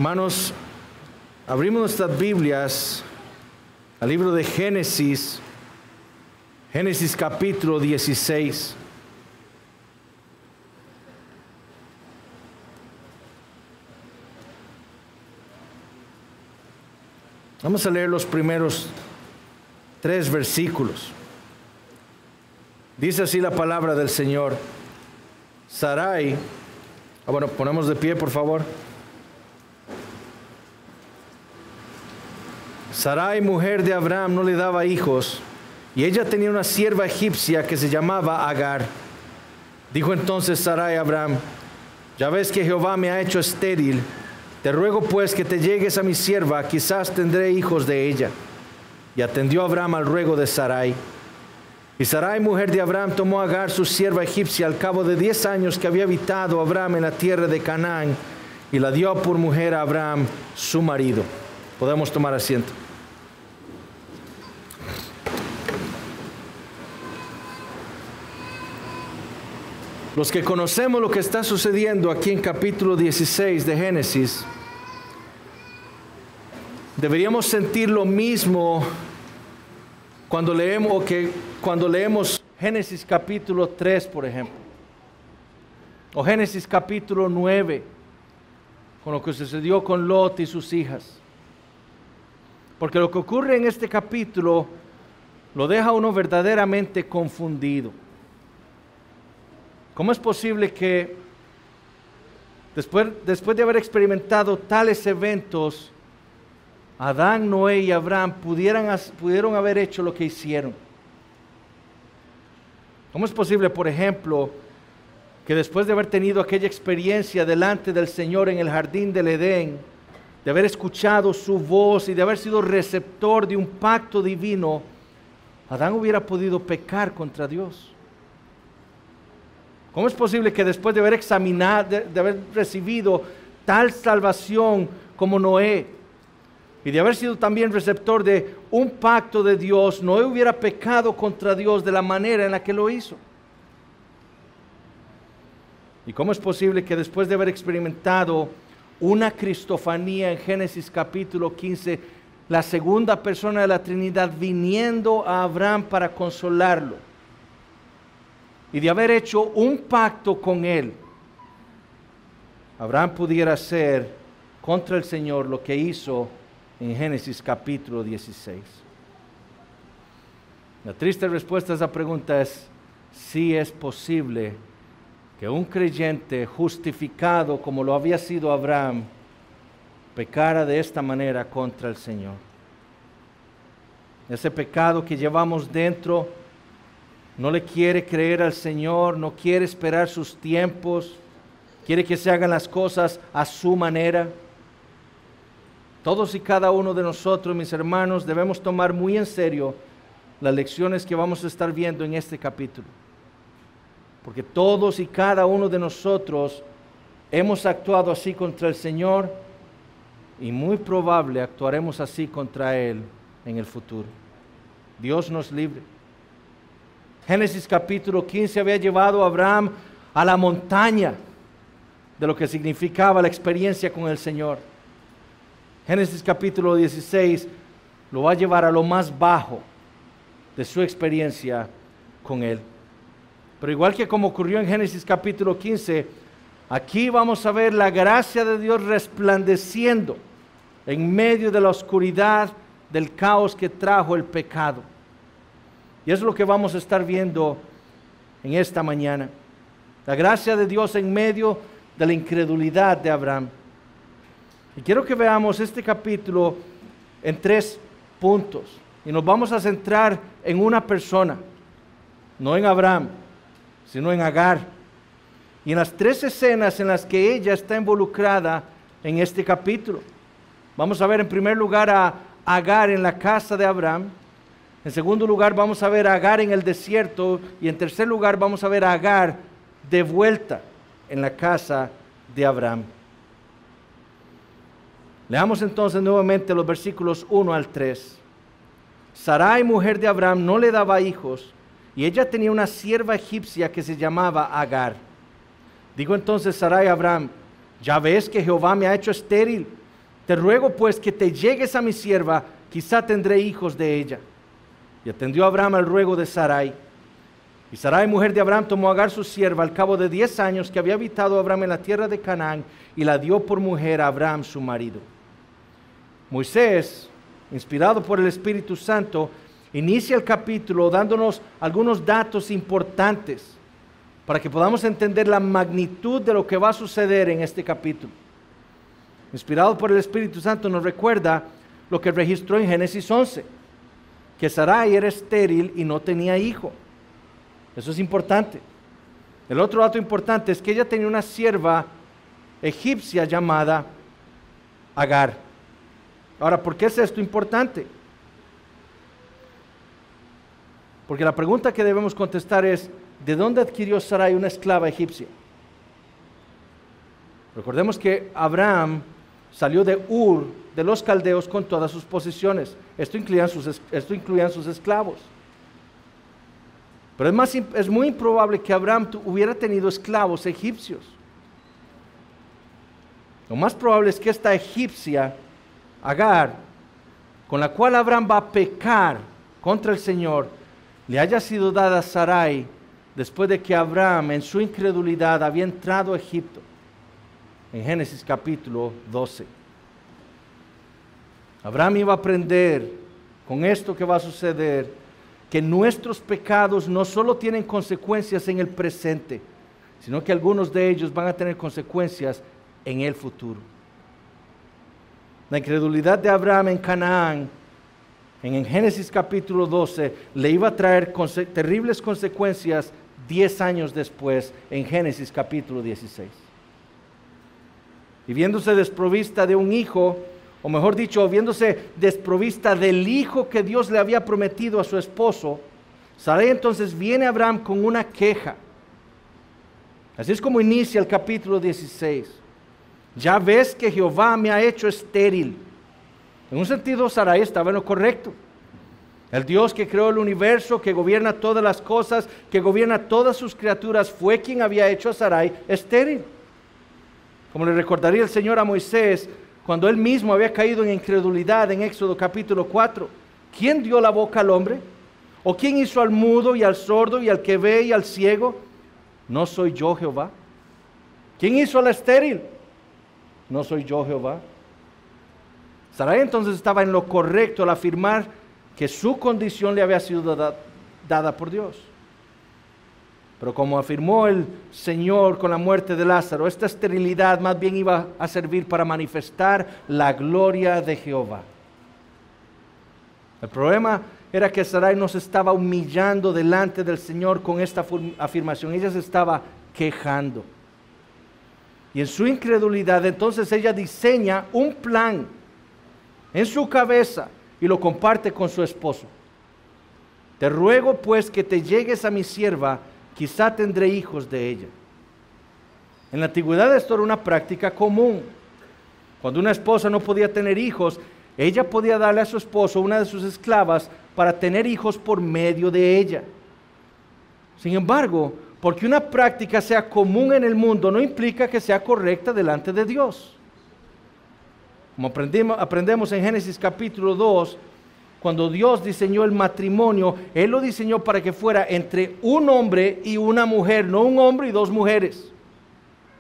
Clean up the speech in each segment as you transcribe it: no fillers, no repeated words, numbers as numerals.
Hermanos, abrimos nuestras Biblias al libro de Génesis, Génesis capítulo 16. Vamos a leer los primeros 3 versículos. Dice así la palabra del Señor. Sarai, bueno, ponemos de pie, por favor. Sarai, mujer de Abraham, no le daba hijos, y ella tenía una sierva egipcia que se llamaba Agar. Dijo entonces Sarai a Abraham: ya ves que Jehová me ha hecho estéril. Te ruego pues que te llegues a mi sierva, quizás tendré hijos de ella. Y atendió Abraham al ruego de Sarai. Y Sarai, mujer de Abraham, tomó a Agar, su sierva egipcia, al cabo de 10 años que había habitado Abraham en la tierra de Canaán, y la dio por mujer a Abraham, su marido. Podemos tomar asiento. Los que conocemos lo que está sucediendo aquí en capítulo 16 de Génesis, deberíamos sentir lo mismo cuando leemos Génesis capítulo 3, por ejemplo, o Génesis capítulo 9, con lo que sucedió con Lot y sus hijas. Porque lo que ocurre en este capítulo lo deja a uno verdaderamente confundido. ¿Cómo es posible que después de haber experimentado tales eventos, Adán, Noé y Abraham pudieron haber hecho lo que hicieron? ¿Cómo es posible, por ejemplo, que después de haber tenido aquella experiencia delante del Señor en el jardín del Edén, de haber escuchado su voz y de haber sido receptor de un pacto divino, Adán hubiera podido pecar contra Dios? ¿Cómo es posible que después de haber examinado, de haber recibido tal salvación como Noé, y de haber sido también receptor de un pacto de Dios, Noé hubiera pecado contra Dios de la manera en la que lo hizo? ¿Y cómo es posible que después de haber experimentado una cristofanía en Génesis capítulo 15, la segunda persona de la Trinidad viniendo a Abraham para consolarlo, y de haber hecho un pacto con él, Abraham pudiera hacer contra el Señor lo que hizo en Génesis capítulo 16? La triste respuesta a esa pregunta es: sí es posible que un creyente justificado como lo había sido Abraham pecara de esta manera contra el Señor. Ese pecado que llevamos dentro no le quiere creer al Señor, no quiere esperar sus tiempos, quiere que se hagan las cosas a su manera. Todos y cada uno de nosotros, mis hermanos, debemos tomar muy en serio las lecciones que vamos a estar viendo en este capítulo. Porque todos y cada uno de nosotros hemos actuado así contra el Señor, y muy probable actuaremos así contra Él en el futuro. Dios nos libre. Génesis capítulo 15 había llevado a Abraham a la montaña de lo que significaba la experiencia con el Señor. Génesis capítulo 16 lo va a llevar a lo más bajo de su experiencia con Él. Pero igual que como ocurrió en Génesis capítulo 15, aquí vamos a ver la gracia de Dios resplandeciendo en medio de la oscuridad del caos que trajo el pecado. Y es lo que vamos a estar viendo en esta mañana. La gracia de Dios en medio de la incredulidad de Abraham. Y quiero que veamos este capítulo en 3 puntos. Y nos vamos a centrar en una persona, no en Abraham, sino en Agar. Y en las 3 escenas en las que ella está involucrada en este capítulo. Vamos a ver en primer lugar a Agar en la casa de Abraham. En segundo lugar vamos a ver a Agar en el desierto, y en tercer lugar vamos a ver a Agar de vuelta en la casa de Abraham. Leamos entonces nuevamente los versículos 1 al 3. Sarai, mujer de Abraham, no le daba hijos, y ella tenía una sierva egipcia que se llamaba Agar. Dijo entonces Sarai a Abraham: ya ves que Jehová me ha hecho estéril. Te ruego pues que te llegues a mi sierva, quizá tendré hijos de ella. Y atendió Abraham al ruego de Sarai. Y Sarai, mujer de Abraham, tomó a Agar su sierva al cabo de 10 años que había habitado Abraham en la tierra de Canaán, y la dio por mujer a Abraham su marido. Moisés, inspirado por el Espíritu Santo, inicia el capítulo dándonos algunos datos importantes para que podamos entender la magnitud de lo que va a suceder en este capítulo. Inspirado por el Espíritu Santo, nos recuerda lo que registró en Génesis 11, que Sarai era estéril y no tenía hijo. Eso es importante. El otro dato importante es que ella tenía una sierva egipcia llamada Agar. Ahora, ¿por qué es esto importante? Porque la pregunta que debemos contestar es, ¿de dónde adquirió Sarai una esclava egipcia? Recordemos que Abraham salió de Ur, de los caldeos, con todas sus posesiones. Esto incluían sus esclavos. Pero es muy improbable que Abraham hubiera tenido esclavos egipcios. Lo más probable es que esta egipcia, Agar, con la cual Abraham va a pecar contra el Señor, le haya sido dada a Sarai después de que Abraham, en su incredulidad, había entrado a Egipto. En Génesis capítulo 12. Abraham iba a aprender con esto que va a suceder, que nuestros pecados no solo tienen consecuencias en el presente, sino que algunos de ellos van a tener consecuencias en el futuro. La incredulidad de Abraham en Canaán, en Génesis capítulo 12, le iba a traer terribles consecuencias 10 años después, en Génesis capítulo 16. Y viéndose desprovista de un hijo, o mejor dicho, viéndose desprovista del hijo que Dios le había prometido a su esposo, Sarai entonces viene a Abraham con una queja. Así es como inicia el capítulo 16. Ya ves que Jehová me ha hecho estéril. En un sentido, Sarai estaba en lo correcto. El Dios que creó el universo, que gobierna todas las cosas, que gobierna todas sus criaturas, fue quien había hecho a Sarai estéril. Como le recordaría el Señor a Moisés, cuando él mismo había caído en incredulidad en Éxodo capítulo 4. ¿Quién dio la boca al hombre? ¿O quién hizo al mudo y al sordo y al que ve y al ciego? ¿No soy yo Jehová? ¿Quién hizo a la estéril? ¿No soy yo Jehová? Sarai entonces estaba en lo correcto al afirmar que su condición le había sido dada por Dios. Pero como afirmó el Señor con la muerte de Lázaro, esta esterilidad más bien iba a servir para manifestar la gloria de Jehová. El problema era que Sarai no se estaba humillando delante del Señor con esta afirmación, ella se estaba quejando. Y en su incredulidad, entonces ella diseña un plan en su cabeza y lo comparte con su esposo. Te ruego pues que te llegues a mi sierva, quizá tendré hijos de ella. En la antigüedad esto era una práctica común. Cuando una esposa no podía tener hijos, ella podía darle a su esposo una de sus esclavas para tener hijos por medio de ella. Sin embargo, porque una práctica sea común en el mundo no implica que sea correcta delante de Dios. Como aprendemos en Génesis capítulo 2, cuando Dios diseñó el matrimonio, Él lo diseñó para que fuera entre un hombre y una mujer, no un hombre y dos mujeres,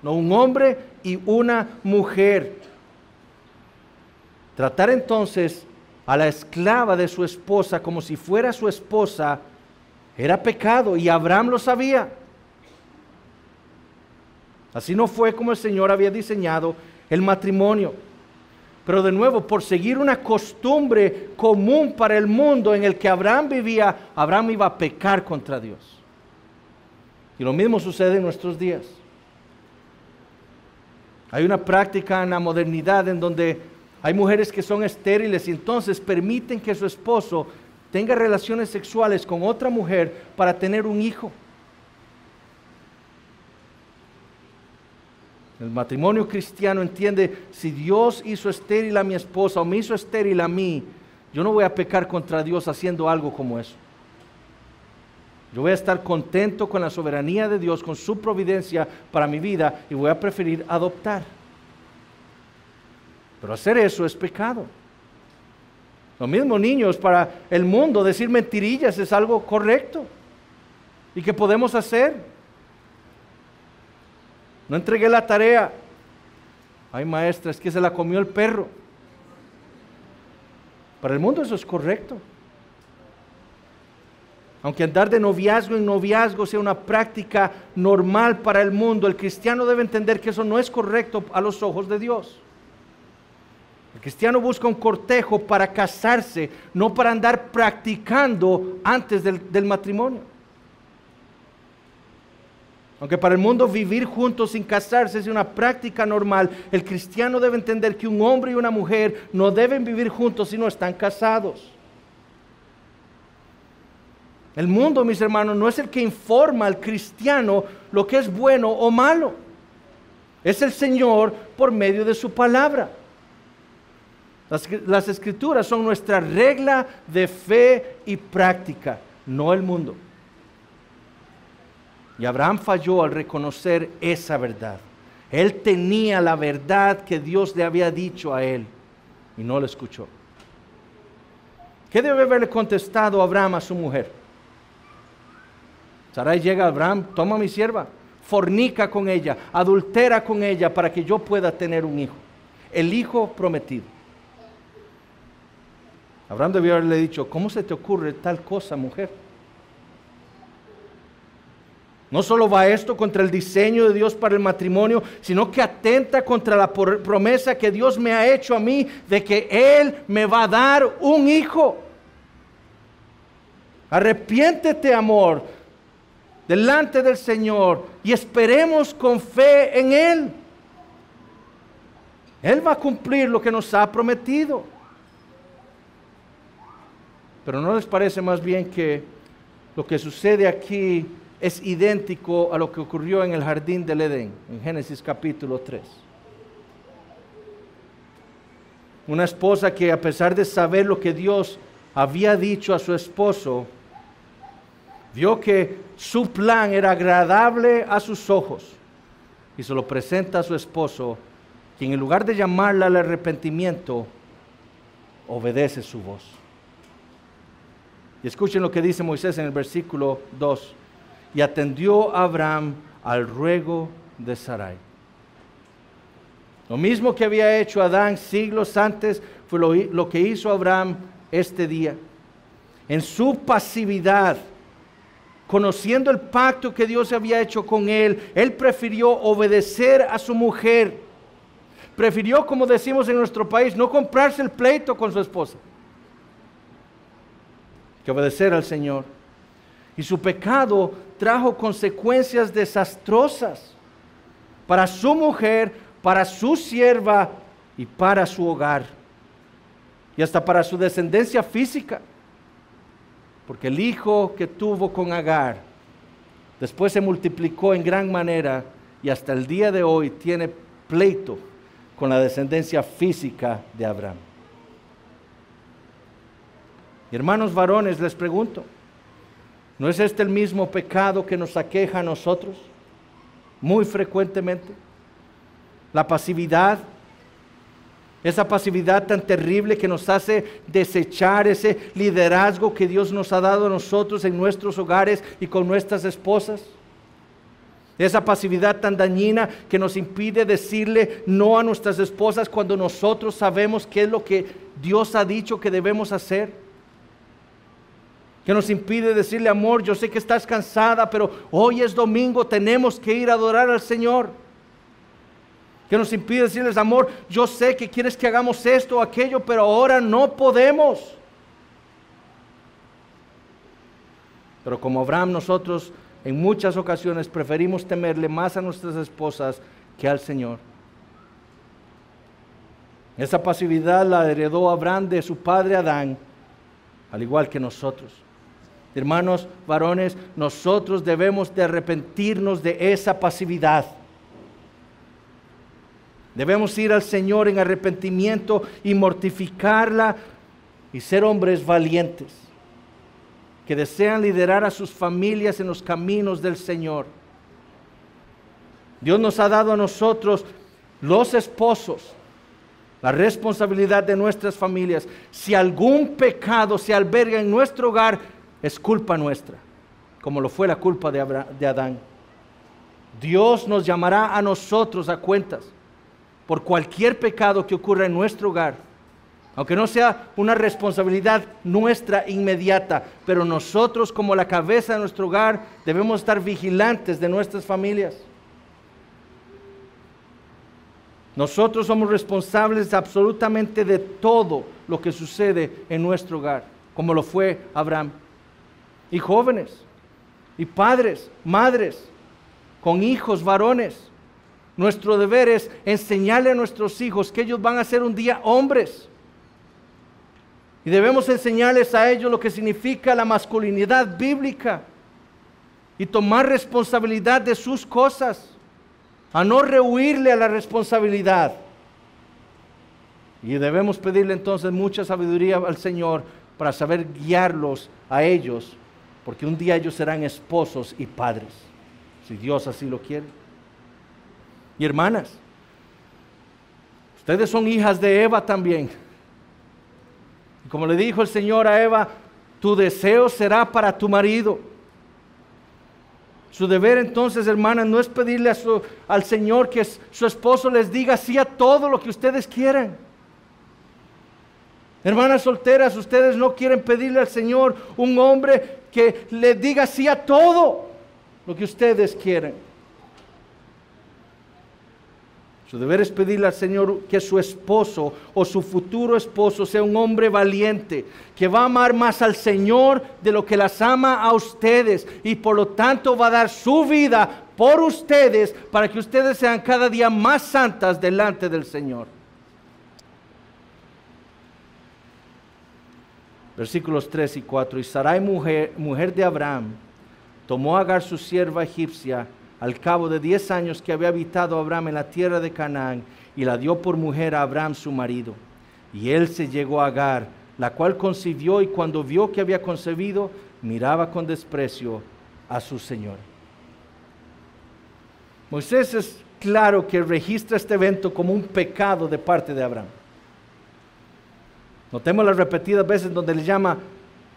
no un hombre y una mujer. Tratar entonces a la esclava de su esposa como si fuera su esposa era pecado y Abraham lo sabía. Así no fue como el Señor había diseñado el matrimonio. Pero de nuevo, por seguir una costumbre común para el mundo en el que Abraham vivía, Abraham iba a pecar contra Dios. Y lo mismo sucede en nuestros días. Hay una práctica en la modernidad en donde hay mujeres que son estériles y entonces permiten que su esposo tenga relaciones sexuales con otra mujer para tener un hijo. El matrimonio cristiano entiende, si Dios hizo estéril a mi esposa o me hizo estéril a mí, yo no voy a pecar contra Dios haciendo algo como eso. Yo voy a estar contento con la soberanía de Dios, con su providencia para mi vida y voy a preferir adoptar. Pero hacer eso es pecado. Lo mismo, niños, para el mundo decir mentirillas es algo correcto y que podemos hacer. No entregué la tarea. Ay, maestra, es que se la comió el perro. Para el mundo eso es correcto. Aunque andar de noviazgo en noviazgo sea una práctica normal para el mundo, el cristiano debe entender que eso no es correcto a los ojos de Dios. El cristiano busca un cortejo para casarse, no para andar practicando antes del matrimonio. Aunque para el mundo vivir juntos sin casarse es una práctica normal, el cristiano debe entender que un hombre y una mujer no deben vivir juntos si no están casados. El mundo, mis hermanos, no es el que informa al cristiano lo que es bueno o malo. Es el Señor por medio de su palabra. Las Escrituras son nuestra regla de fe y práctica, no el mundo. Y Abraham falló al reconocer esa verdad. Él tenía la verdad que Dios le había dicho a él y no la escuchó. ¿Qué debe haberle contestado Abraham a su mujer? Sarai llega a Abraham, toma a mi sierva, fornica con ella, adultera con ella para que yo pueda tener un hijo, el hijo prometido. Abraham debió haberle dicho, ¿cómo se te ocurre tal cosa, mujer? No solo va esto contra el diseño de Dios para el matrimonio, sino que atenta contra la promesa que Dios me ha hecho a mí de que Él me va a dar un hijo. Arrepiéntete, amor, delante del Señor y esperemos con fe en Él. Él va a cumplir lo que nos ha prometido. Pero ¿no les parece más bien que lo que sucede aquí es idéntico a lo que ocurrió en el jardín del Edén, en Génesis capítulo 3? Una esposa que, a pesar de saber lo que Dios había dicho a su esposo, vio que su plan era agradable a sus ojos y se lo presenta a su esposo, quien en lugar de llamarla al arrepentimiento, obedece su voz. Y escuchen lo que dice Moisés en el versículo 2. Y atendió Abraham al ruego de Sarai. Lo mismo que había hecho Adán siglos antes fue lo que hizo Abraham este día. En su pasividad, conociendo el pacto que Dios había hecho con él, él prefirió obedecer a su mujer. Prefirió, como decimos en nuestro país, no comprarse el pleito con su esposa, que obedecer al Señor. Y su pecado trajo consecuencias desastrosas para su mujer, para su sierva y para su hogar. Y hasta para su descendencia física. Porque el hijo que tuvo con Agar después se multiplicó en gran manera y hasta el día de hoy tiene pleito con la descendencia física de Abraham. Hermanos varones, les pregunto, ¿no es este el mismo pecado que nos aqueja a nosotros muy frecuentemente? La pasividad, esa pasividad tan terrible que nos hace desechar ese liderazgo que Dios nos ha dado a nosotros en nuestros hogares y con nuestras esposas. Esa pasividad tan dañina que nos impide decirle no a nuestras esposas cuando nosotros sabemos qué es lo que Dios ha dicho que debemos hacer. Que nos impide decirle, amor, yo sé que estás cansada, pero hoy es domingo, tenemos que ir a adorar al Señor. Que nos impide decirles, amor, yo sé que quieres que hagamos esto o aquello, pero ahora no podemos. Pero como Abraham, nosotros en muchas ocasiones preferimos temerle más a nuestras esposas que al Señor. Esa pasividad la heredó Abraham de su padre Adán, al igual que nosotros. Hermanos varones, nosotros debemos de arrepentirnos de esa pasividad. Debemos ir al Señor en arrepentimiento y mortificarla y ser hombres valientes que desean liderar a sus familias en los caminos del Señor. Dios nos ha dado a nosotros, los esposos, la responsabilidad de nuestras familias. Si algún pecado se alberga en nuestro hogar, es culpa nuestra, como lo fue la culpa de Adán. Dios nos llamará a nosotros a cuentas por cualquier pecado que ocurra en nuestro hogar, aunque no sea una responsabilidad nuestra inmediata, pero nosotros como la cabeza de nuestro hogar debemos estar vigilantes de nuestras familias. Nosotros somos responsables absolutamente de todo lo que sucede en nuestro hogar, como lo fue Abraham. Y jóvenes, y padres, madres, con hijos varones, nuestro deber es enseñarle a nuestros hijos que ellos van a ser un día hombres. Y debemos enseñarles a ellos lo que significa la masculinidad bíblica y tomar responsabilidad de sus cosas, a no rehuirle a la responsabilidad. Y debemos pedirle entonces mucha sabiduría al Señor para saber guiarlos a ellos, porque un día ellos serán esposos y padres, si Dios así lo quiere. Y hermanas, ustedes son hijas de Eva también. Y como le dijo el Señor a Eva, tu deseo será para tu marido. Su deber entonces, hermanas, no es pedirle al Señor que su esposo les diga sí a todo lo que ustedes quieran. Hermanas solteras, ustedes no quieren pedirle al Señor un hombre que le diga sí a todo lo que ustedes quieren. Su deber es pedirle al Señor que su esposo o su futuro esposo sea un hombre valiente, que va a amar más al Señor de lo que las ama a ustedes y por lo tanto va a dar su vida por ustedes para que ustedes sean cada día más santas delante del Señor. Versículos 3 y 4. Y Sarai, mujer de Abraham, tomó a Agar su sierva egipcia al cabo de 10 años que había habitado Abraham en la tierra de Canaán, y la dio por mujer a Abraham su marido. Y él se llegó a Agar, la cual concibió, y cuando vio que había concebido, miraba con desprecio a su señor. Moisés es claro que registra este evento como un pecado de parte de Abraham. Notemos las repetidas veces donde le llama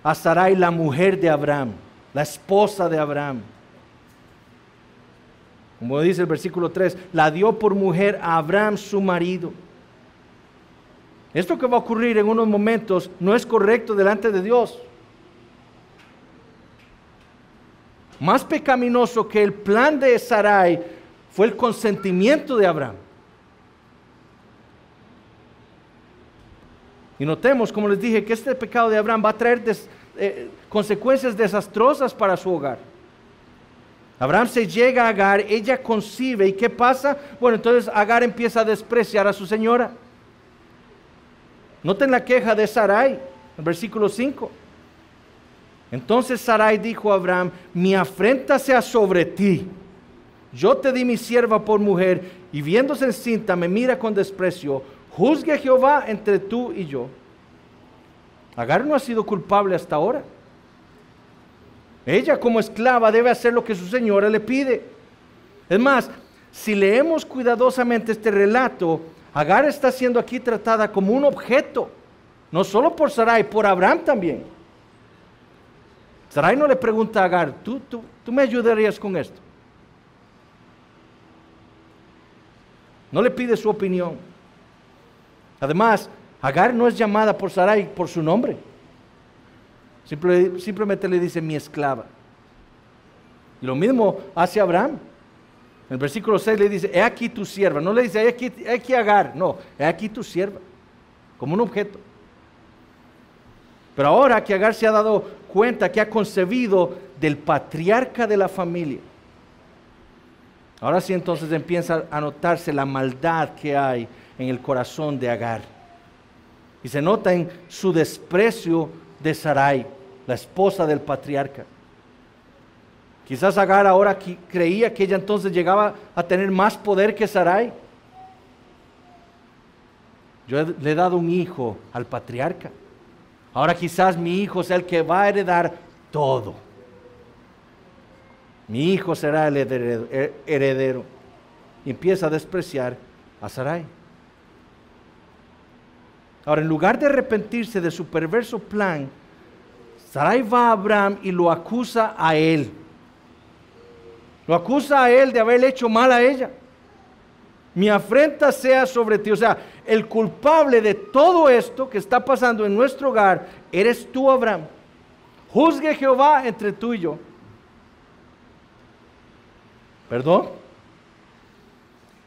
a Sarai la mujer de Abraham, la esposa de Abraham. Como dice el versículo 3, la dio por mujer a Abraham su marido. Esto que va a ocurrir en unos momentos no es correcto delante de Dios. Más pecaminoso que el plan de Sarai fue el consentimiento de Abraham. Y notemos, como les dije, que este pecado de Abraham va a traer consecuencias desastrosas para su hogar. Abraham se llega a Agar, ella concibe, ¿y qué pasa? Bueno, entonces Agar empieza a despreciar a su señora. Noten la queja de Sarai, el versículo 5. Entonces Sarai dijo a Abraham, mi afrenta sea sobre ti. Yo te di mi sierva por mujer, y viéndose encinta me mira con desprecio. Juzgue Jehová entre tú y yo. Agar no ha sido culpable hasta ahora. Ella como esclava debe hacer lo que su señora le pide. Es más, si leemos cuidadosamente este relato, Agar está siendo aquí tratada como un objeto, no solo por Sarai, por Abraham también. Sarai no le pregunta a Agar, ¿tú me ayudarías con esto? No le pide su opinión. Además, Agar no es llamada por Sarai por su nombre. Simplemente le dice mi esclava. Y lo mismo hace Abraham. En el versículo 6 le dice, he aquí tu sierva. No le dice, he aquí Agar. No, he aquí tu sierva. Como un objeto. Pero ahora que Agar se ha dado cuenta que ha concebido del patriarca de la familia, ahora sí entonces empieza a notarse la maldad que hay en el corazón de Agar. Y se nota en su desprecio de Sarai, la esposa del patriarca. Quizás Agar ahora creía que ella entonces llegaba a tener más poder que Sarai. Yo le he dado un hijo al patriarca. Ahora quizás mi hijo sea el que va a heredar todo. Mi hijo será el heredero. Y empieza a despreciar a Sarai. Ahora, en lugar de arrepentirse de su perverso plan, Sarai va a Abraham y lo acusa a él. Lo acusa a él de haberle hecho mal a ella. Mi afrenta sea sobre ti. O sea, el culpable de todo esto que está pasando en nuestro hogar eres tú, Abraham. Juzgue Jehová entre tú y yo. ¿Perdón?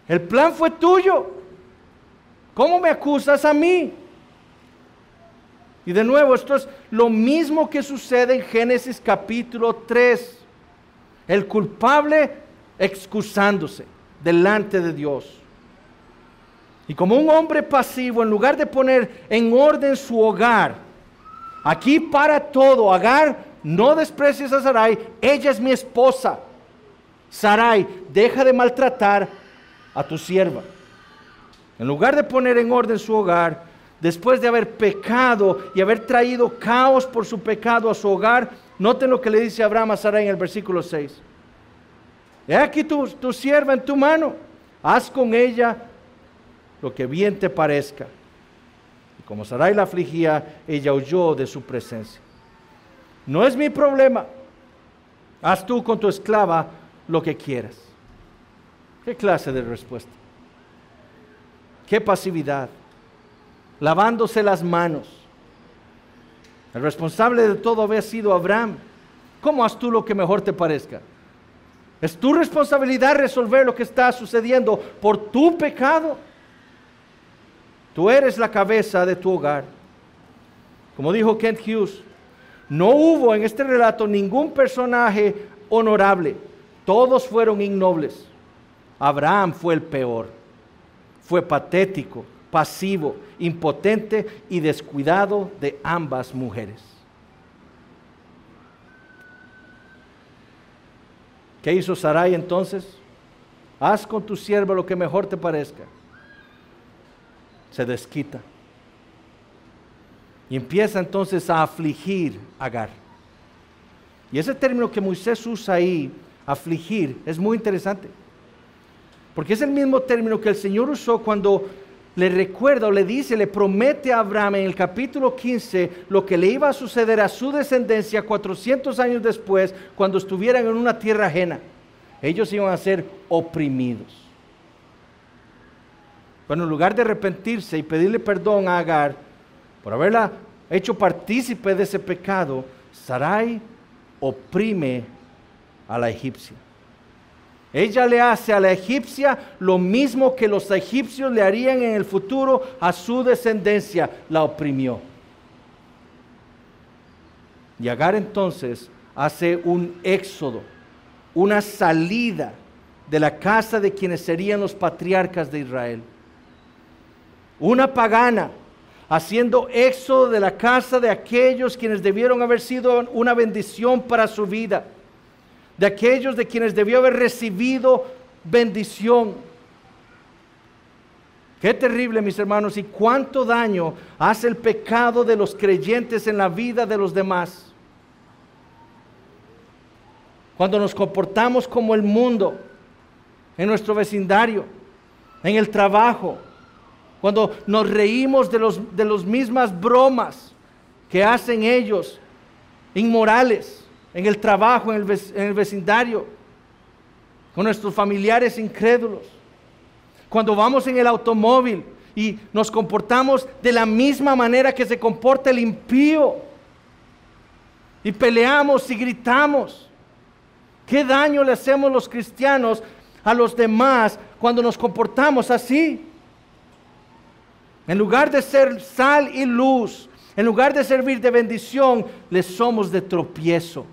El plan fue tuyo. ¿Cómo me acusas a mí? Y de nuevo, esto es lo mismo que sucede en Génesis capítulo 3. El culpable excusándose delante de Dios. Y como un hombre pasivo, en lugar de poner en orden su hogar, aquí para todo, Agar, no desprecies a Sarai, ella es mi esposa. Sarai, deja de maltratar a tu sierva. En lugar de poner en orden su hogar, después de haber pecado y haber traído caos por su pecado a su hogar, noten lo que le dice Abraham a Sarai en el versículo 6. He aquí tu sierva en tu mano, haz con ella lo que bien te parezca. Y como Sarai la afligía, ella huyó de su presencia. No es mi problema, haz tú con tu esclava lo que quieras. ¿Qué clase de respuesta? ¿Qué pasividad? Lavándose las manos. El responsable de todo había sido Abraham. ¿Cómo haz tú lo que mejor te parezca? Es tu responsabilidad resolver lo que está sucediendo por tu pecado. Tú eres la cabeza de tu hogar. Como dijo Kent Hughes, no hubo en este relato ningún personaje honorable. Todos fueron ignobles. Abraham fue el peor. Fue patético, pasivo, impotente y descuidado de ambas mujeres. ¿Qué hizo Sarai entonces? Haz con tu sierva lo que mejor te parezca. Se desquita. Y empieza entonces a afligir a Agar. Y ese término que Moisés usa ahí, afligir, es muy interesante. Porque es el mismo término que el Señor usó cuando le recuerda o le dice, le promete a Abraham en el capítulo 15 lo que le iba a suceder a su descendencia 400 años después, cuando estuvieran en una tierra ajena. Ellos iban a ser oprimidos. Bueno, en lugar de arrepentirse y pedirle perdón a Agar por haberla hecho partícipe de ese pecado, Sarai oprime a la egipcia. Ella le hace a la egipcia lo mismo que los egipcios le harían en el futuro a su descendencia, la oprimió. Y Agar entonces hace un éxodo, una salida de la casa de quienes serían los patriarcas de Israel. Una pagana haciendo éxodo de la casa de aquellos quienes debieron haber sido una bendición para su vida, de aquellos de quienes debió haber recibido bendición. Qué terrible, mis hermanos, y cuánto daño hace el pecado de los creyentes en la vida de los demás. Cuando nos comportamos como el mundo, en nuestro vecindario, en el trabajo, cuando nos reímos de las mismas bromas que hacen ellos, inmorales, en el trabajo, en el vecindario, con nuestros familiares incrédulos. Cuando vamos en el automóvil y nos comportamos de la misma manera que se comporta el impío, y peleamos y gritamos. ¿Qué daño le hacemos los cristianos a los demás cuando nos comportamos así? En lugar de ser sal y luz, en lugar de servir de bendición, les somos de tropiezo.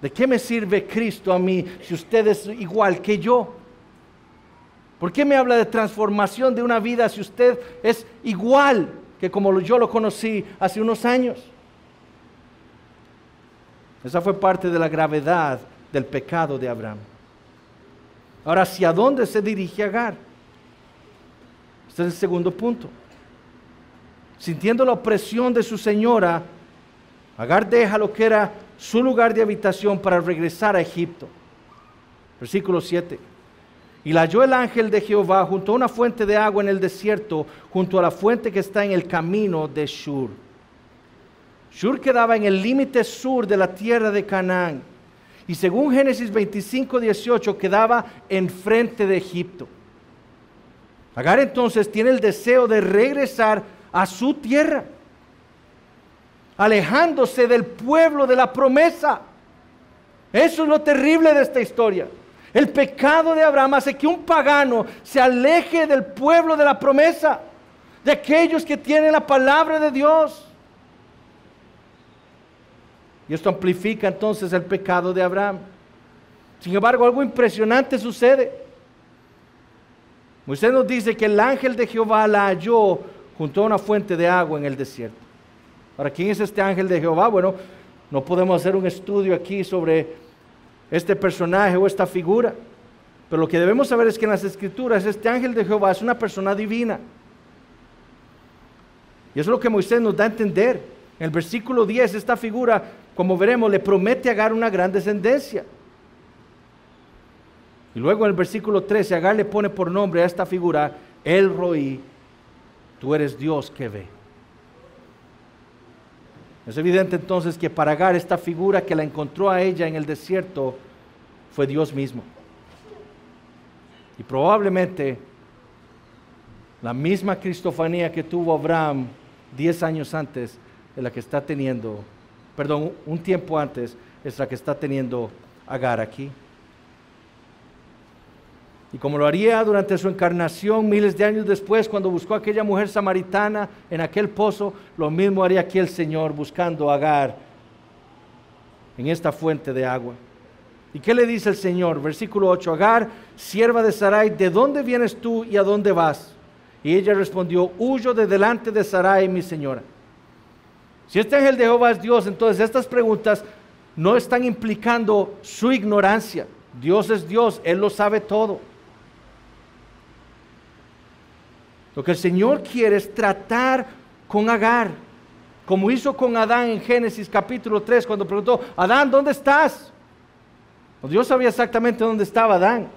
¿De qué me sirve Cristo a mí si usted es igual que yo? ¿Por qué me habla de transformación de una vida si usted es igual que como yo lo conocí hace unos años? Esa fue parte de la gravedad del pecado de Abraham. Ahora, ¿hacia dónde se dirige Agar? Este es el segundo punto. Sintiendo la opresión de su señora, Agar deja lo que era su lugar de habitación para regresar a Egipto. Versículo 7. Y la halló el ángel de Jehová junto a una fuente de agua en el desierto, junto a la fuente que está en el camino de Shur. Shur quedaba en el límite sur de la tierra de Canaán. Y según Génesis 25:18 quedaba enfrente de Egipto. Agar entonces tiene el deseo de regresar a su tierra, alejándose del pueblo de la promesa. Eso es lo terrible de esta historia. El pecado de Abraham hace que un pagano se aleje del pueblo de la promesa, de aquellos que tienen la palabra de Dios. Y esto amplifica entonces el pecado de Abraham. Sin embargo, algo impresionante sucede. Moisés nos dice que el ángel de Jehová la halló junto a una fuente de agua en el desierto. Ahora, ¿quién es este ángel de Jehová? Bueno, no podemos hacer un estudio aquí sobre este personaje o esta figura, pero lo que debemos saber es que en las Escrituras este ángel de Jehová es una persona divina. Y eso es lo que Moisés nos da a entender. En el versículo 10, esta figura, como veremos, le promete a Agar una gran descendencia. Y luego en el versículo 13, Agar le pone por nombre a esta figura, El Roí, tú eres Dios que ve. Es evidente entonces que para Agar esta figura que la encontró a ella en el desierto fue Dios mismo. Y probablemente la misma cristofanía que tuvo Abraham 10 años antes es la que está teniendo, un tiempo antes es la que está teniendo Agar aquí. Y como lo haría durante su encarnación miles de años después, cuando buscó a aquella mujer samaritana en aquel pozo, lo mismo haría aquí el Señor buscando a Agar en esta fuente de agua. ¿Y qué le dice el Señor? Versículo 8, Agar, sierva de Sarai, ¿de dónde vienes tú y a dónde vas? Y ella respondió, huyo de delante de Sarai, mi señora. Si este ángel de Jehová es Dios, entonces estas preguntas no están implicando su ignorancia. Dios es Dios, Él lo sabe todo. Lo que el Señor quiere es tratar con Agar, como hizo con Adán en Génesis capítulo 3, cuando preguntó, Adán, ¿dónde estás? Dios sabía exactamente dónde estaba Adán.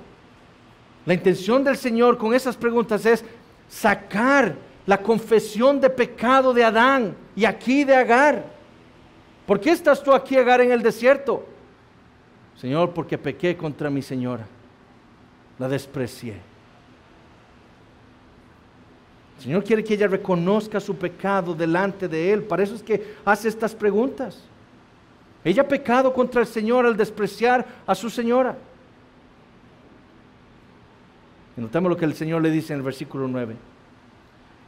La intención del Señor con esas preguntas es sacar la confesión de pecado de Adán y aquí de Agar. ¿Por qué estás tú aquí, Agar, en el desierto? Señor, porque pequé contra mi señora, la desprecié. El Señor quiere que ella reconozca su pecado delante de Él. Para eso es que hace estas preguntas. Ella ha pecado contra el Señor al despreciar a su señora. Y notamos lo que el Señor le dice en el versículo 9.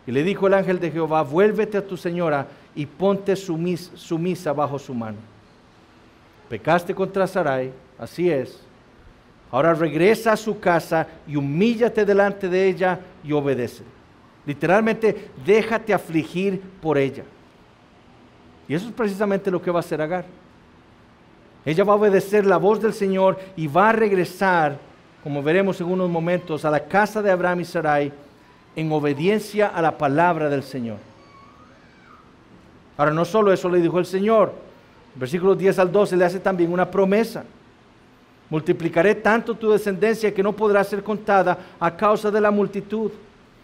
Y le dijo el ángel de Jehová, vuélvete a tu señora y ponte sumisa bajo su mano. Pecaste contra Sarai, así es. Ahora regresa a su casa y humíllate delante de ella y obedece. Literalmente, déjate afligir por ella. Y eso es precisamente lo que va a hacer Agar. Ella va a obedecer la voz del Señor y va a regresar, como veremos en unos momentos, a la casa de Abraham y Sarai en obediencia a la palabra del Señor. Ahora, no solo eso le dijo el Señor. Versículos 10 al 12 le hace también una promesa. Multiplicaré tanto tu descendencia que no podrá ser contada a causa de la multitud.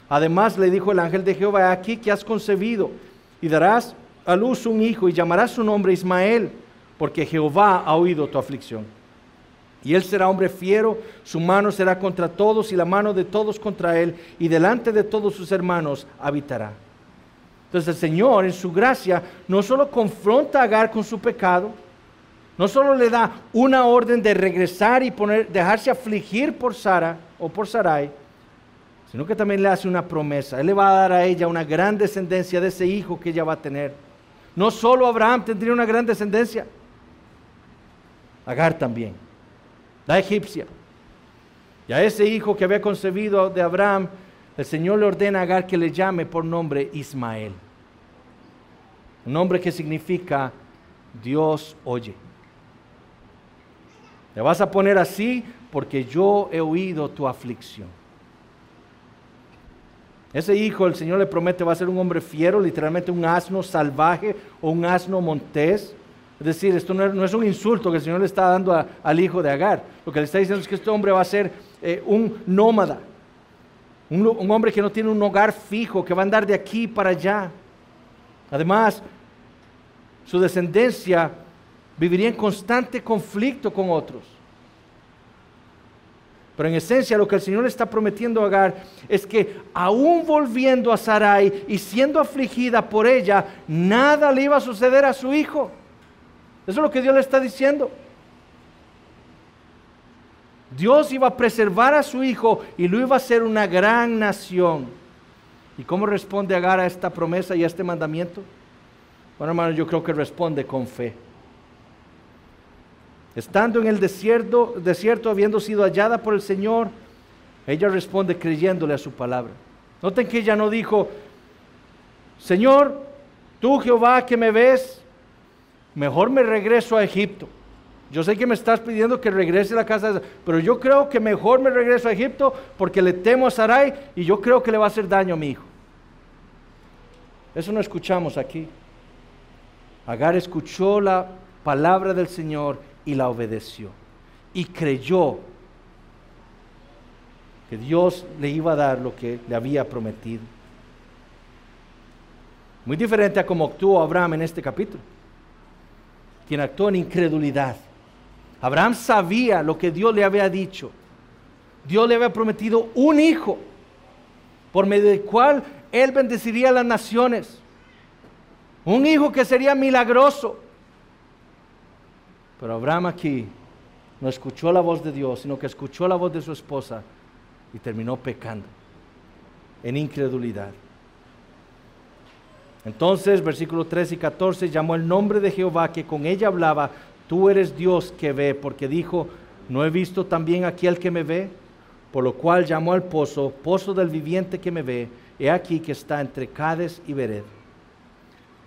Además le dijo el ángel de Jehová, aquí que has concebido y darás a luz un hijo y llamarás su nombre Ismael, porque Jehová ha oído tu aflicción. Y él será hombre fiero, su mano será contra todos y la mano de todos contra él, y delante de todos sus hermanos habitará. Entonces el Señor en su gracia no solo confronta a Agar con su pecado, no solo le da una orden de regresar y dejarse afligir por Sara o por Sarai, sino que también le hace una promesa. Él le va a dar a ella una gran descendencia de ese hijo que ella va a tener. No solo Abraham tendría una gran descendencia, Agar también, la egipcia. Y a ese hijo que había concebido de Abraham, el Señor le ordena a Agar que le llame por nombre Ismael. Un nombre que significa Dios oye. Le vas a poner así porque yo he oído tu aflicción. Ese hijo, el Señor le promete, va a ser un hombre fiero, literalmente un asno salvaje o un asno montés. Es decir, esto no es un insulto que el Señor le está dando al hijo de Agar. Lo que le está diciendo es que este hombre va a ser un nómada, un hombre que no tiene un hogar fijo, que va a andar de aquí para allá. Además, su descendencia viviría en constante conflicto con otros. Pero en esencia lo que el Señor le está prometiendo a Agar es que aún volviendo a Sarai y siendo afligida por ella, nada le iba a suceder a su hijo. Eso es lo que Dios le está diciendo. Dios iba a preservar a su hijo y lo iba a hacer una gran nación. ¿Y cómo responde Agar a esta promesa y a este mandamiento? Bueno, hermanos, yo creo que responde con fe. Estando en el desierto, habiendo sido hallada por el Señor, ella responde creyéndole a su palabra. Noten que ella no dijo, Señor, tú Jehová que me ves, mejor me regreso a Egipto. Yo sé que me estás pidiendo que regrese a la casa, pero yo creo que mejor me regreso a Egipto porque le temo a Sarai y yo creo que le va a hacer daño a mi hijo. Eso no escuchamos aquí. Agar escuchó la palabra del Señor y la obedeció y creyó que Dios le iba a dar lo que le había prometido. Muy diferente a cómo actuó Abraham en este capítulo, quien actuó en incredulidad. Abraham sabía lo que Dios le había dicho. Dios le había prometido un hijo por medio del cual él bendeciría a las naciones, un hijo que sería milagroso. Pero Abraham aquí no escuchó la voz de Dios, sino que escuchó la voz de su esposa y terminó pecando en incredulidad. Entonces, versículos 13 y 14, llamó el nombre de Jehová que con ella hablaba, tú eres Dios que ve, porque dijo, ¿no he visto también aquel que me ve? Por lo cual llamó al pozo, pozo del viviente que me ve, he aquí que está entre Cades y Bered.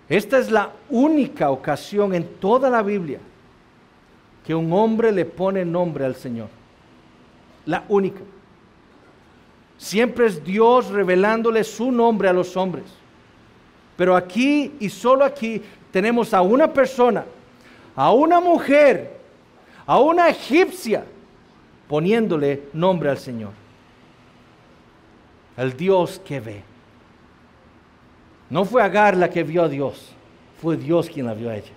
Esta es la única ocasión en toda la Biblia que un hombre le pone nombre al Señor. La única. Siempre es Dios revelándole su nombre a los hombres. Pero aquí y solo aquí tenemos a una persona, a una mujer, a una egipcia, poniéndole nombre al Señor. El Dios que ve. No fue Agar la que vio a Dios, fue Dios quien la vio a ella.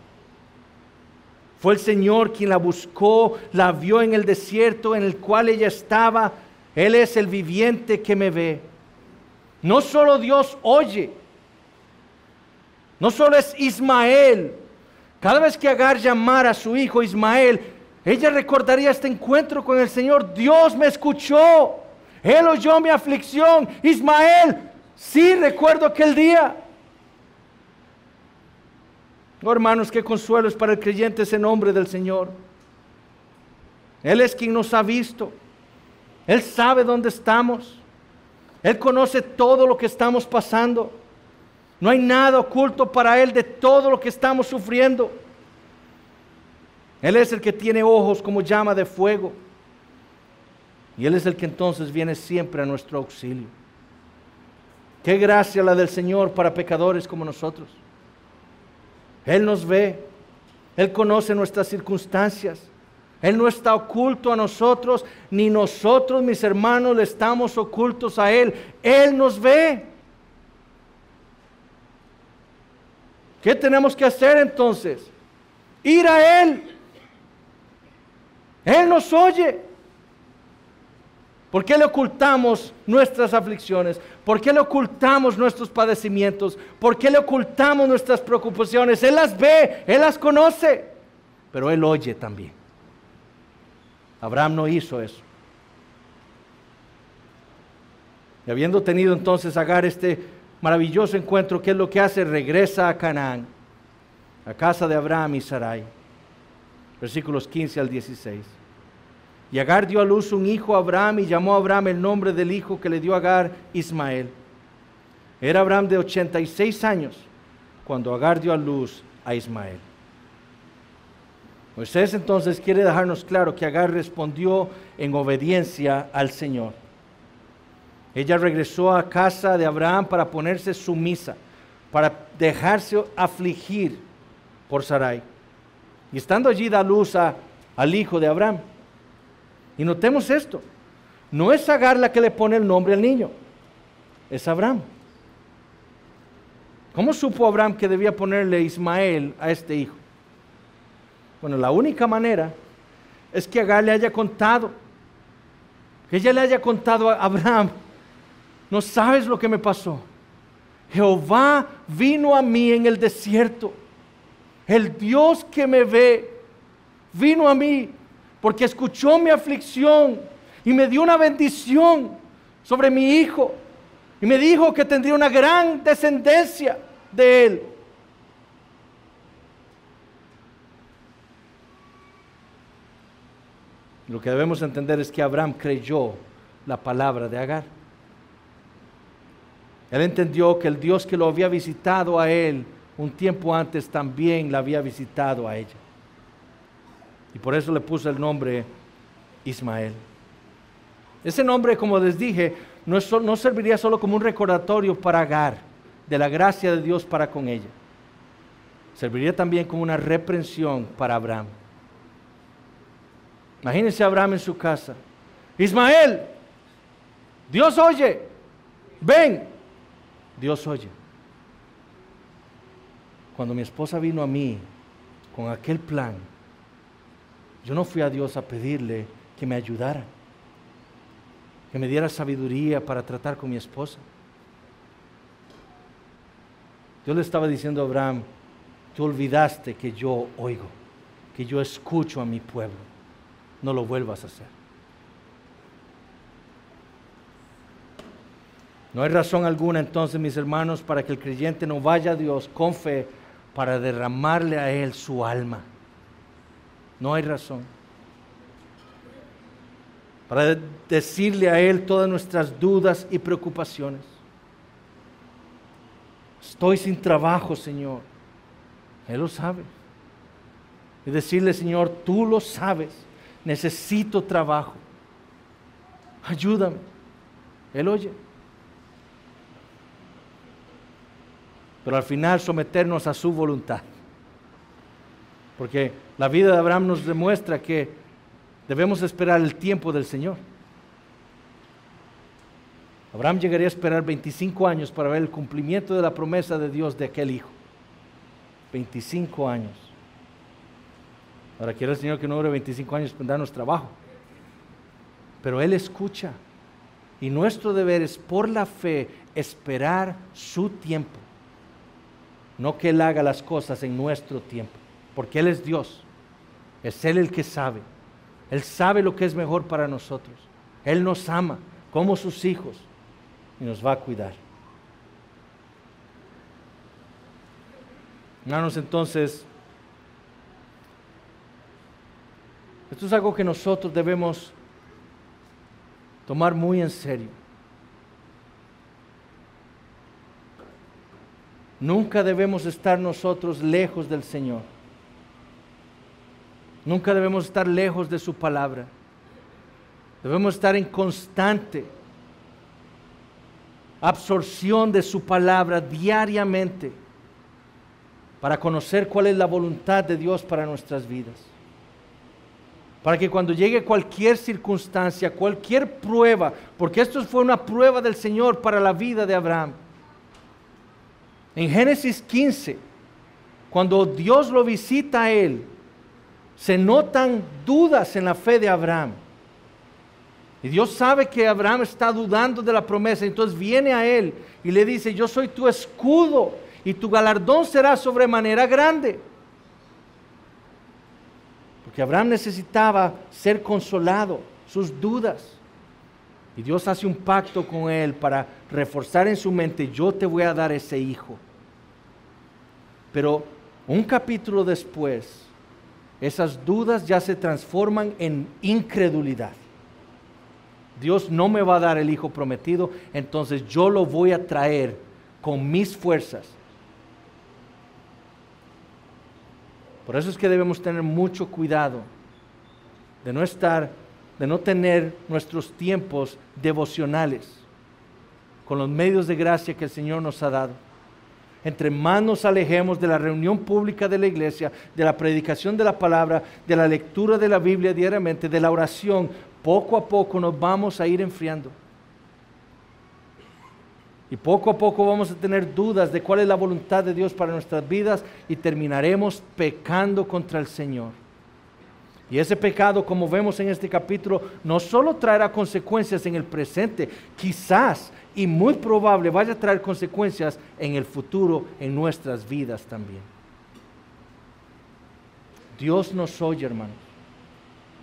Fue el Señor quien la buscó, la vio en el desierto en el cual ella estaba. Él es el viviente que me ve. No solo Dios oye, no solo es Ismael. Cada vez que Agar llamara a su hijo Ismael, ella recordaría este encuentro con el Señor. Dios me escuchó, Él oyó mi aflicción. Ismael, sí recuerdo aquel día. Oh, hermanos, qué consuelo es para el creyente ese nombre del Señor. Él es quien nos ha visto. Él sabe dónde estamos. Él conoce todo lo que estamos pasando. No hay nada oculto para Él de todo lo que estamos sufriendo. Él es el que tiene ojos como llama de fuego. Y Él es el que entonces viene siempre a nuestro auxilio. Qué gracia la del Señor para pecadores como nosotros. Él nos ve, Él conoce nuestras circunstancias, Él no está oculto a nosotros, ni nosotros, mis hermanos, le estamos ocultos a Él. Él nos ve. ¿Qué tenemos que hacer entonces? Ir a Él. Él nos oye. ¿Por qué le ocultamos nuestras aflicciones? ¿Por qué le ocultamos nuestros padecimientos? ¿Por qué le ocultamos nuestras preocupaciones? Él las ve, Él las conoce, pero Él oye también. Abraham no hizo eso. Y habiendo tenido entonces Agar este maravilloso encuentro, ¿qué es lo que hace? Regresa a Canaán, a casa de Abraham y Sarai. Versículos 15 al 16. Y Agar dio a luz un hijo a Abraham y llamó a Abraham el nombre del hijo que le dio a Agar, Ismael. Era Abraham de 86 años cuando Agar dio a luz a Ismael. Moisés entonces quiere dejarnos claro que Agar respondió en obediencia al Señor. Ella regresó a casa de Abraham para ponerse sumisa, para dejarse afligir por Sarai. Y estando allí da luz al hijo de Abraham. Y notemos esto. No es Agar la que le pone el nombre al niño, es Abraham. ¿Cómo supo Abraham que debía ponerle Ismael a este hijo? Bueno, la única manera es que Agar le haya contado, que ella le haya contado a Abraham: no sabes lo que me pasó. Jehová vino a mí en el desierto. El Dios que me ve vino a mí porque escuchó mi aflicción y me dio una bendición sobre mi hijo. Y me dijo que tendría una gran descendencia de él. Lo que debemos entender es que Abraham creyó la palabra de Agar. Él entendió que el Dios que lo había visitado a él un tiempo antes también la había visitado a ella. Y por eso le puso el nombre Ismael. Ese nombre, como les dije, no serviría solo como un recordatorio para Agar de la gracia de Dios para con ella. Serviría también como una reprensión para Abraham. Imagínense a Abraham en su casa: Ismael, Dios oye, ven. Dios oye. Cuando mi esposa vino a mí con aquel plan, yo no fui a Dios a pedirle que me ayudara, que me diera sabiduría para tratar con mi esposa. Dios le estaba diciendo a Abraham: tú olvidaste que yo oigo, que yo escucho a mi pueblo, no lo vuelvas a hacer. No hay razón alguna entonces, mis hermanos, para que el creyente no vaya a Dios con fe para derramarle a Él su alma. No hay razón. Para decirle a Él todas nuestras dudas y preocupaciones. Estoy sin trabajo, Señor. Él lo sabe. Y decirle: Señor, tú lo sabes. Necesito trabajo. Ayúdame. Él oye. Pero al final someternos a su voluntad. Porque la vida de Abraham nos demuestra que debemos esperar el tiempo del Señor. Abraham llegaría a esperar 25 años para ver el cumplimiento de la promesa de Dios de aquel hijo. 25 años. Ahora quiere el Señor que no dure 25 años para darnos trabajo. Pero Él escucha. Y nuestro deber es, por la fe, esperar su tiempo. No que Él haga las cosas en nuestro tiempo. Porque Él es Dios. Es Él el que sabe. Él sabe lo que es mejor para nosotros. Él nos ama como sus hijos y nos va a cuidar. Hermanos, entonces, esto es algo que nosotros debemos tomar muy en serio. Nunca debemos estar nosotros lejos del Señor. Nunca debemos estar lejos de su palabra. Debemos estar en constante absorción de su palabra diariamente para conocer cuál es la voluntad de Dios para nuestras vidas. Para que cuando llegue cualquier circunstancia, cualquier prueba, porque esto fue una prueba del Señor para la vida de Abraham. En Génesis 15, cuando Dios lo visita a él, se notan dudas en la fe de Abraham. Y Dios sabe que Abraham está dudando de la promesa, entonces viene a él y le dice: yo soy tu escudo y tu galardón será sobremanera grande. Porque Abraham necesitaba ser consolado, sus dudas. Y Dios hace un pacto con él para reforzar en su mente: yo te voy a dar ese hijo. Pero un capítulo después, esas dudas ya se transforman en incredulidad. Dios no me va a dar el hijo prometido, entonces yo lo voy a traer con mis fuerzas. Por eso es que debemos tener mucho cuidado de no tener nuestros tiempos devocionales con los medios de gracia que el Señor nos ha dado. Entre más nos alejemos de la reunión pública de la iglesia, de la predicación de la palabra, de la lectura de la Biblia diariamente, de la oración, poco a poco nos vamos a ir enfriando. Y poco a poco vamos a tener dudas de cuál es la voluntad de Dios para nuestras vidas y terminaremos pecando contra el Señor. Y ese pecado, como vemos en este capítulo, no solo traerá consecuencias en el presente, quizás y muy probable vaya a traer consecuencias en el futuro, en nuestras vidas también. Dios nos oye, hermanos.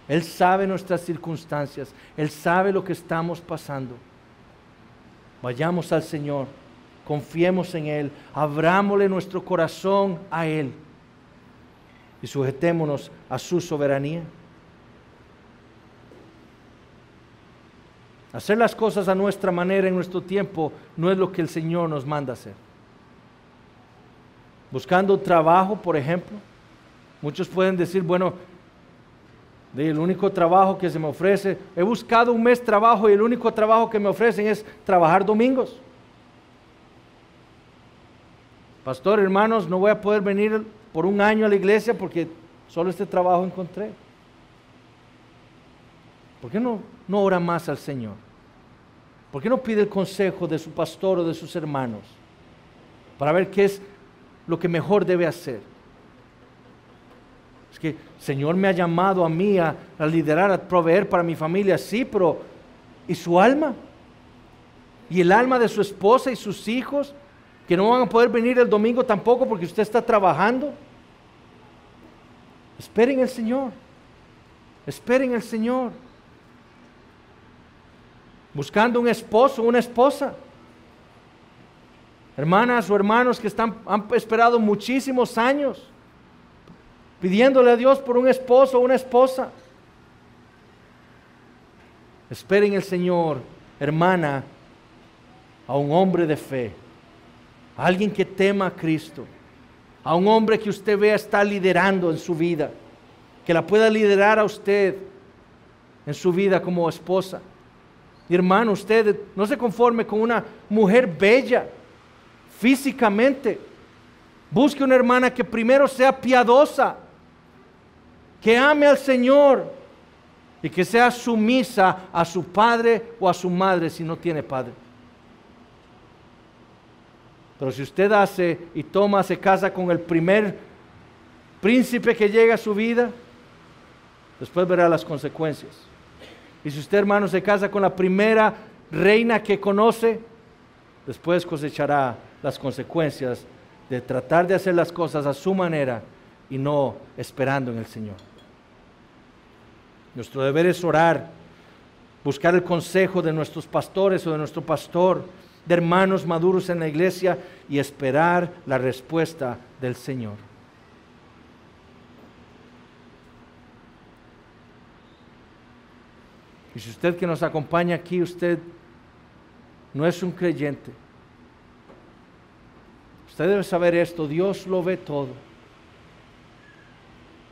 Él sabe nuestras circunstancias, Él sabe lo que estamos pasando. Vayamos al Señor, confiemos en Él, abrámosle nuestro corazón a Él y sujetémonos a su soberanía. Hacer las cosas a nuestra manera en nuestro tiempo no es lo que el Señor nos manda hacer. Buscando trabajo, por ejemplo, muchos pueden decir, bueno, el único trabajo que se me ofrece, he buscado un mes trabajo y el único trabajo que me ofrecen es trabajar domingos. Pastor, hermanos, no voy a poder venir por un año a la iglesia porque solo este trabajo encontré. ¿Por qué no ora más al Señor? ¿Por qué no pide el consejo de su pastor o de sus hermanos para ver qué es lo que mejor debe hacer? Es que el Señor me ha llamado a mí a liderar, a proveer para mi familia, sí, pero ¿y su alma? ¿Y el alma de su esposa y sus hijos? Que no van a poder venir el domingo tampoco porque usted está trabajando. Esperen el Señor. Esperen el Señor. Buscando un esposo, una esposa. Hermanas o hermanos que han esperado muchísimos años pidiéndole a Dios por un esposo o una esposa. Esperen el Señor, hermana, a un hombre de fe, a alguien que tema a Cristo, a un hombre que usted vea está liderando en su vida, que la pueda liderar a usted en su vida como esposa. Y hermano, usted no se conforme con una mujer bella físicamente. Busque una hermana que primero sea piadosa, que ame al Señor y que sea sumisa a su padre o a su madre si no tiene padre. Pero si usted se casa con el primer príncipe que llega a su vida, después verá las consecuencias. Y si usted, hermano, se casa con la primera reina que conoce, después cosechará las consecuencias de tratar de hacer las cosas a su manera y no esperando en el Señor. Nuestro deber es orar, buscar el consejo de nuestros pastores o de nuestro pastor, de hermanos maduros en la iglesia y esperar la respuesta del Señor. Y si usted que nos acompaña aquí, usted no es un creyente, usted debe saber esto: Dios lo ve todo.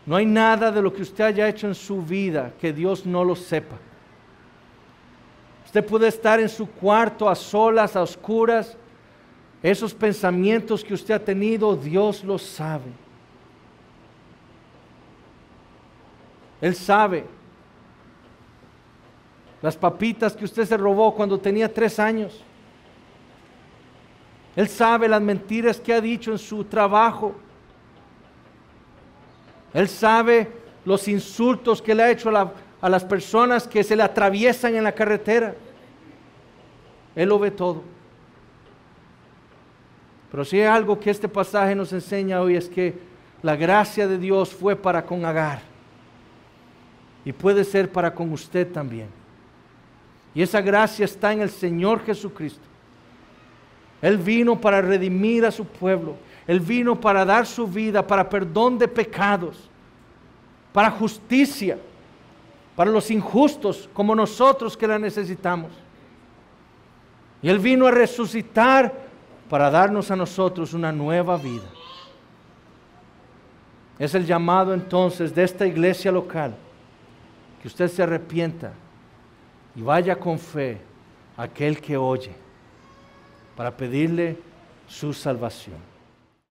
No hay nada de lo que usted haya hecho en su vida que Dios no lo sepa. Usted puede estar en su cuarto a solas, a oscuras. Esos pensamientos que usted ha tenido, Dios los sabe. Él sabe. Las papitas que usted se robó cuando tenía 3 años. Él sabe las mentiras que ha dicho en su trabajo. Él sabe los insultos que le ha hecho a las personas que se le atraviesan en la carretera. Él lo ve todo. Pero si hay algo que este pasaje nos enseña hoy, es que la gracia de Dios fue para con Agar y puede ser para con usted también. Y esa gracia está en el Señor Jesucristo. Él vino para redimir a su pueblo. Él vino para dar su vida, para perdón de pecados, para justicia, para los injustos como nosotros que la necesitamos. Y Él vino a resucitar para darnos a nosotros una nueva vida. Es el llamado entonces de esta iglesia local, que usted se arrepienta y vaya con fe a aquel que oye, para pedirle su salvación.